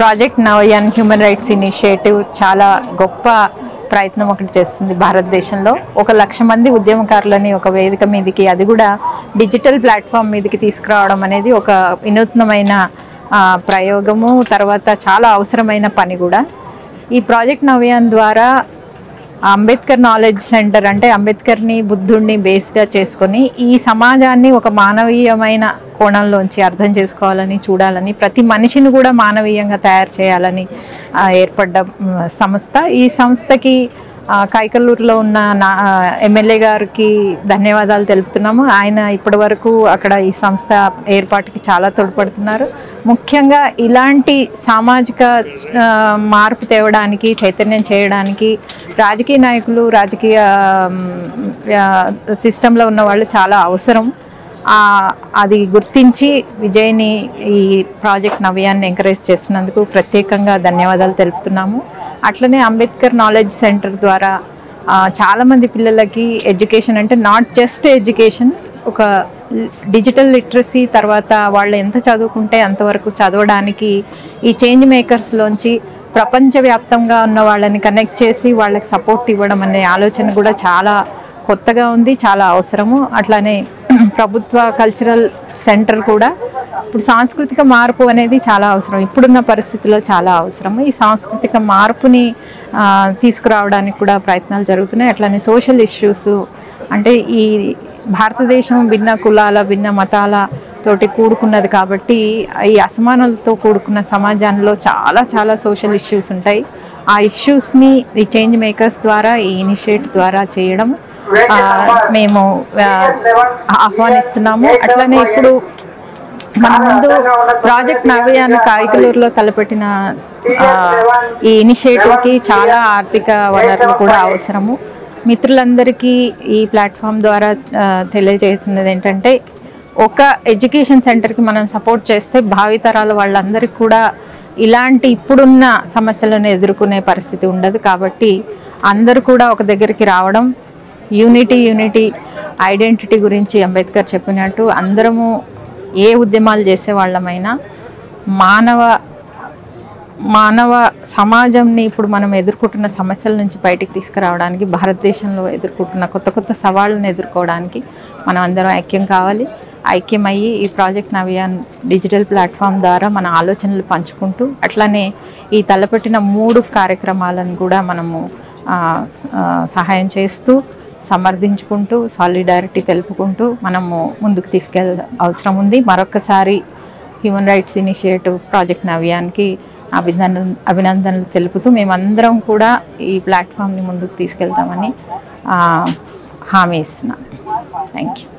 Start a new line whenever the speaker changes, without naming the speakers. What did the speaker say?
Project నవయాన్ human rights initiative చాలా గొప్ప ప్రయత్నం ఒకటి చేస్తుంది భారతదేశంలో. 1,00,000 మంది ఉద్యమకారులని ఒక వేదిక మీదకి, అది కూడా డిజిటల్ ప్లాట్ఫామ్ మీదకి తీసుకురావడం అనేది ఒక వినూత్నమైన ప్రయోగము, తర్వాత చాలా అవసరమైన పని కూడా. ఈ ప్రాజెక్ట్ నవయాన్ ద్వారా అంబేద్కర్ నాలెడ్జ్ సెంటర్, అంటే అంబేద్కర్ని బుద్ధుడిని బేస్గా చేసుకొని ఈ సమాజాన్ని ఒక మానవీయమైన కోణంలోంచి అర్థం చేసుకోవాలని, చూడాలని, ప్రతి మనిషిని కూడా మానవీయంగా తయారు చేయాలని ఏర్పడ్డ సంస్థ. ఈ సంస్థకి కైకలూరులో ఉన్న ఎమ్మెల్యే గారికి ధన్యవాదాలు తెలుపుతున్నాము. ఆయన ఇప్పటి వరకు అక్కడ ఈ సంస్థ ఏర్పాటుకి చాలా తోడ్పడుతున్నారు. ముఖ్యంగా ఇలాంటి సామాజిక మార్పు తేవడానికి, చైతన్యం చేయడానికి రాజకీయ నాయకులు, రాజకీయ సిస్టంలో ఉన్న వాళ్ళు చాలా అవసరం. అది గుర్తించి విజయ్ని ఈ ప్రాజెక్ట్ నవయాన్ని ఎంకరేజ్ చేసినందుకు ప్రత్యేకంగా ధన్యవాదాలు తెలుపుతున్నాము. అట్లనే అంబేద్కర్ నాలెడ్జ్ సెంటర్ ద్వారా చాలామంది పిల్లలకి ఎడ్యుకేషన్, అంటే నాట్ జస్ట్ ఎడ్యుకేషన్, ఒక డిజిటల్ లిటరసీ, తర్వాత వాళ్ళు ఎంత చదువుకుంటే అంతవరకు చదవడానికి ఈ చేంజ్ మేకర్స్లోంచి ప్రపంచవ్యాప్తంగా ఉన్న వాళ్ళని కనెక్ట్ చేసి వాళ్ళకి సపోర్ట్ ఇవ్వడం అనే ఆలోచన కూడా చాలా కొత్తగా ఉంది, చాలా అవసరము. అట్లానే ప్రభుత్వ కల్చరల్ సెంటర్ కూడా ఇప్పుడు సాంస్కృతిక మార్పు అనేది చాలా అవసరం, ఇప్పుడున్న పరిస్థితుల్లో చాలా అవసరము. ఈ సాంస్కృతిక మార్పుని తీసుకురావడానికి కూడా ప్రయత్నాలు జరుగుతున్నాయి. అట్లానే సోషల్ ఇష్యూస్, అంటే ఈ భారతదేశం భిన్న కులాల, భిన్న మతాల తోటి కూడుకున్నది కాబట్టి ఈ అసమానాలతో కూడుకున్న సమాజంలో చాలా చాలా సోషల్ ఇష్యూస్ ఉంటాయి. ఆ ఇష్యూస్ని ఈ చేంజ్ మేకర్స్ ద్వారా, ఈ ఇనిషియేటివ్ ద్వారా చేయడం మేము ఆహ్వానిస్తున్నాము. అట్లనే ఇప్పుడు మన ముందు ప్రాజెక్ట్ నవయాన్ కైకలూరులో తలపెట్టిన ఈ ఇనిషియేటివ్కి చాలా ఆర్థిక వనరులు కూడా అవసరము. మిత్రులందరికీ ఈ ప్లాట్ఫామ్ ద్వారా తెలియజేస్తున్నది ఏంటంటే, ఒక ఎడ్యుకేషన్ సెంటర్కి మనం సపోర్ట్ చేస్తే భావితరాల వాళ్ళందరికీ కూడా ఇలాంటి ఇప్పుడున్న సమస్యలను ఎదుర్కొనే పరిస్థితి ఉండదు. కాబట్టి అందరూ కూడా ఒక దగ్గరికి రావడం, యూనిటీ ఐడెంటిటీ గురించి అంబేద్కర్ చెప్పినట్టు అందరము ఏ ఉద్యమాలు చేసేవాళ్ళమైనా మానవ సమాజంని ఇప్పుడు మనం ఎదుర్కొంటున్న సమస్యల నుంచి బయటికి తీసుకురావడానికి, భారతదేశంలో ఎదుర్కొంటున్న కొత్త సవాళ్ళను ఎదుర్కోవడానికి మనం అందరం ఐక్యం కావాలి. ఐక్యమయ్యి ఈ ప్రాజెక్ట్ నవయాన్ డిజిటల్ ప్లాట్ఫామ్ ద్వారా మన ఆలోచనలు పంచుకుంటూ, అట్లనే ఈ తలపెట్టిన 3 కార్యక్రమాలను కూడా మనము సహాయం చేస్తూ, సమర్థించుకుంటూ, సాలిడారిటీ తెలుపుకుంటూ మనము ముందుకు తీసుకెళ్ళ అవసరం ఉంది. మరొకసారి హ్యూమన్ రైట్స్ ఇనిషియేటివ్ ప్రాజెక్ట్ నవయాన్కి అభినందనలు తెలుపుతూ మేమందరం కూడా ఈ ప్లాట్ఫామ్ని ముందుకు తీసుకెళ్తామని హామీ ఇస్తున్నాం. Thank you.